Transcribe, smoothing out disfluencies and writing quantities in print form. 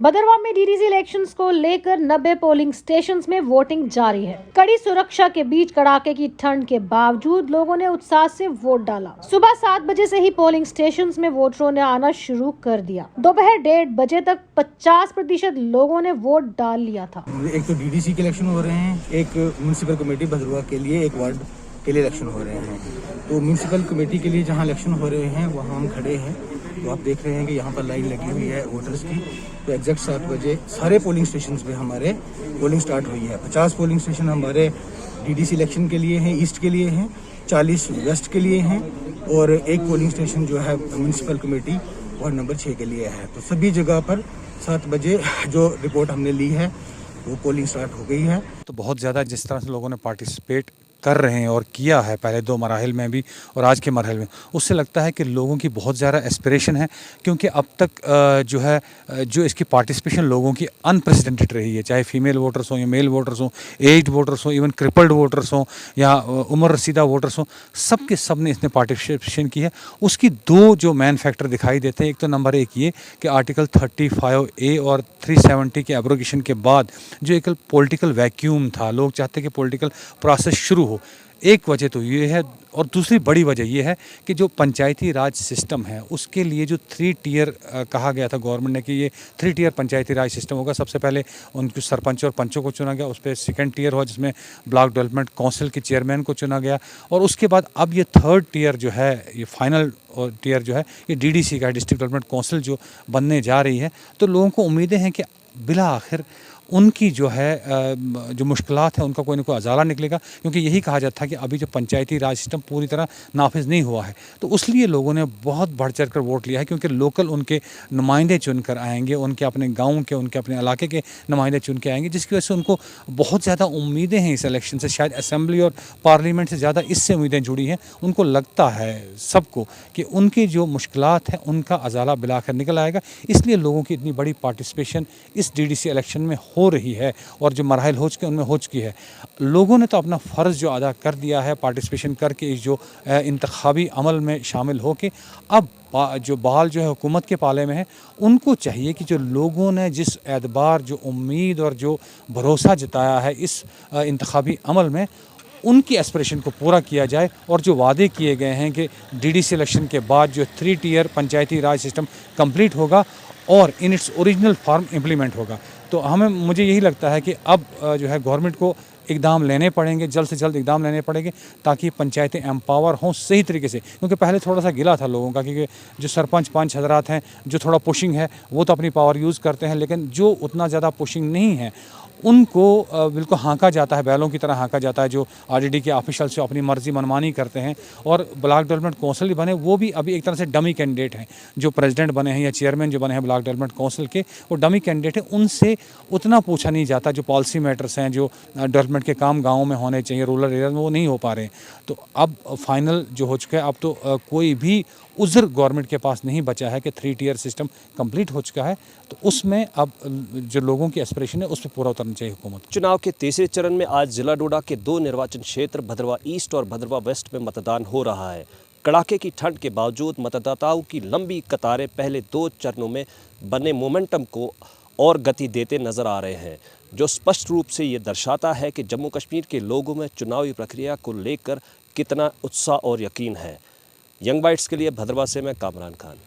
भदरवा में DDC elections को लेकर 90 पोलिंग स्टेशंस में वोटिंग जारी है। कड़ी सुरक्षा के बीच कड़ाके की ठंड के बावजूद लोगों ने उत्साह से वोट डाला। सुबह 7 बजे से ही पोलिंग स्टेशंस में वोटरों ने आना शुरू कर दिया। दोपहर 1:30 बजे तक 50% लोगों ने वोट डाल लिया था। एक तो डीडीसी के इलेक्शन हो रहे हैं, एक म्युनिसिपल कमेटी भदरवा के लिए, एक वार्ड के लिए इलेक्शन हो रहे हैं। तो म्युनिसिपल कमेटी के लिए जहां इलेक्शन हो रहे हैं वहां हम खड़े हैं। तो आप देख रहे हैं कि यहाँ पर लाइन लगी हुई है वोटर्स की। तो एग्जैक्ट 7 बजे सारे पोलिंग स्टेशन पे हमारे पोलिंग स्टार्ट हुई है। 50 पोलिंग स्टेशन हमारे डीडीसी इलेक्शन के लिए हैं, ईस्ट के लिए हैं, 40 वेस्ट के लिए हैं और एक पोलिंग स्टेशन जो है म्युनिसिपल कमेटी वार्ड नंबर 6 के लिए है। तो सभी जगह पर 7 बजे जो रिपोर्ट हमने ली है वो पोलिंग स्टार्ट हो गई है। तो बहुत ज़्यादा जिस तरह से लोगों ने पार्टिसिपेट कर रहे हैं और किया है पहले 2 मराहिल में भी और आज के मरहल में, उससे लगता है कि लोगों की बहुत ज़्यादा एस्पिरेशन है, क्योंकि अब तक जो इसकी पार्टिसिपेशन लोगों की अनप्रेसिडेंटेड रही है, चाहे फीमेल वोटर्स हों या मेल वोटर्स हों, एज्ड वोटर्स हों, इवन क्रिपल्ड वोटर्स हों या उम्र रसीदा वोटर्स हों, सब के सब ने इसने पार्टिसिपेशन की है। उसकी 2 जो मेन फैक्टर दिखाई देते हैं। एक तो नंबर 1 ये कि आर्टिकल 35A और 370 के एब्रोगेशन के बाद जो एक पॉलिटिकल वैक्यूम था, लोग चाहते कि पॉलिटिकल प्रोसेस शुरू हो, एक वजह तो ये है। और दूसरी बड़ी वजह ये है कि जो पंचायती राज सिस्टम है उसके लिए जो 3 टियर कहा गया था गवर्नमेंट ने कि ये 3 टियर पंचायती राज सिस्टम होगा। सबसे पहले उनको सरपंच और पंचों को चुना गया, उस पर 2nd टियर हुआ जिसमें ब्लॉक डेवलपमेंट काउंसिल के चेयरमैन को चुना गया, और उसके बाद अब ये 3rd टियर जो है, ये फाइनल टियर जो है ये डीडीसी का, डिस्ट्रिक्ट डेवलपमेंट काउंसिल जो बनने जा रही है। तो लोगों को उम्मीदें हैं कि बिला आखिर उनकी जो है जो मुश्किलात है उनका कोई ना कोई अजाला निकलेगा, क्योंकि यही कहा जाता था कि अभी जो पंचायती राज सिस्टम पूरी तरह नाफिज नहीं हुआ है। तो उसलिए लोगों ने बहुत बढ़ चढ़ कर वोट लिया है, क्योंकि लोकल उनके नुमाइंदे चुन कर आएंगे, उनके अपने गाँव के, उनके अपने इलाके के नुमाइंदे चुन के आएंगे, जिसकी वजह से उनको बहुत ज़्यादा उम्मीदें हैं इस इलेक्शन से। शायद असम्बली और पार्लियामेंट से ज़्यादा इससे उम्मीदें जुड़ी हैं। उनको लगता है सबको कि उनकी जो मुश्किलात हैं उनका अजाला बिलाकर निकल आएगा, इसलिए लोगों की इतनी बड़ी पार्टिसिपेशन इस डीडीसी इलेक्शन में हो रही है। और जो मराहिल हो चुके हैं उनमें हो चुकी है। लोगों ने तो अपना फ़र्ज़ जो अदा कर दिया है पार्टिसिपेशन करके, इस जो इंतखाबी अमल में शामिल हो के, अब जो बाल जो है हुकूमत के पाले में है, उनको चाहिए कि जो लोगों ने जिस एतबार, जो उम्मीद और जो भरोसा जताया है इस इंतखाबी अमल में, उनकी एस्पिरेशन को पूरा किया जाए। और जो वादे किए गए हैं कि डीडीसी इलेक्शन के बाद जो 3 टियर पंचायती राज सिस्टम कंप्लीट होगा और in its original form implement होगा। तो मुझे यही लगता है कि अब जो है गवर्नमेंट को इकदाम लेने पड़ेंगे, जल्द से जल्द इकदाम लेने पड़ेंगे, ताकि पंचायतें एम्पावर हों सही तरीके से। क्योंकि पहले थोड़ा सा गिला था लोगों का, क्योंकि जो सरपंच पंच हजरात हैं जो थोड़ा पुशिंग है वो तो अपनी पावर यूज़ करते हैं, लेकिन जो उतना ज़्यादा पुशिंग नहीं है उनको बिल्कुल हाँका जाता है, बैलों की तरह हाँका जाता है। जो आरडीडी के ऑफिशियल से अपनी मर्जी मनमानी करते हैं। और ब्लॉक डेवलपमेंट काउंसिल बने वो भी अभी एक तरह से डमी कैंडिडेट हैं। जो प्रेसिडेंट बने हैं या चेयरमैन जो बने हैं ब्लॉक डेवलपमेंट काउंसिल के, वो डमी कैंडिडेट हैं। उनसे उतना पूछा नहीं जाता। जो पॉलिसी मैटर्स हैं, जो डेवलपमेंट के काम गाँव में होने चाहिए, रूरल एरिया में, वो नहीं हो पा रहे हैं। तो अब फाइनल जो हो चुका है, अब तो कोई भी उज़्र गवर्नमेंट के पास नहीं बचा है कि 3 टियर सिस्टम कंप्लीट हो चुका है। तो उसमें अब जो लोगों की एस्पिरेशन है उस पर पूरा उतरना चाहिए हुकूमत। चुनाव के तीसरे चरण में आज जिला डोडा के 2 निर्वाचन क्षेत्र भदरवा ईस्ट और भदरवा वेस्ट में मतदान हो रहा है। कड़ाके की ठंड के बावजूद मतदाताओं की लंबी कतारें पहले 2 चरणों में बने मोमेंटम को और गति देते नजर आ रहे हैं, जो स्पष्ट रूप से ये दर्शाता है कि जम्मू कश्मीर के लोगों में चुनावी प्रक्रिया को लेकर कितना उत्साह और यकीन है। यंग बाइट्स के लिए भदरवा से मैं कामरान खान।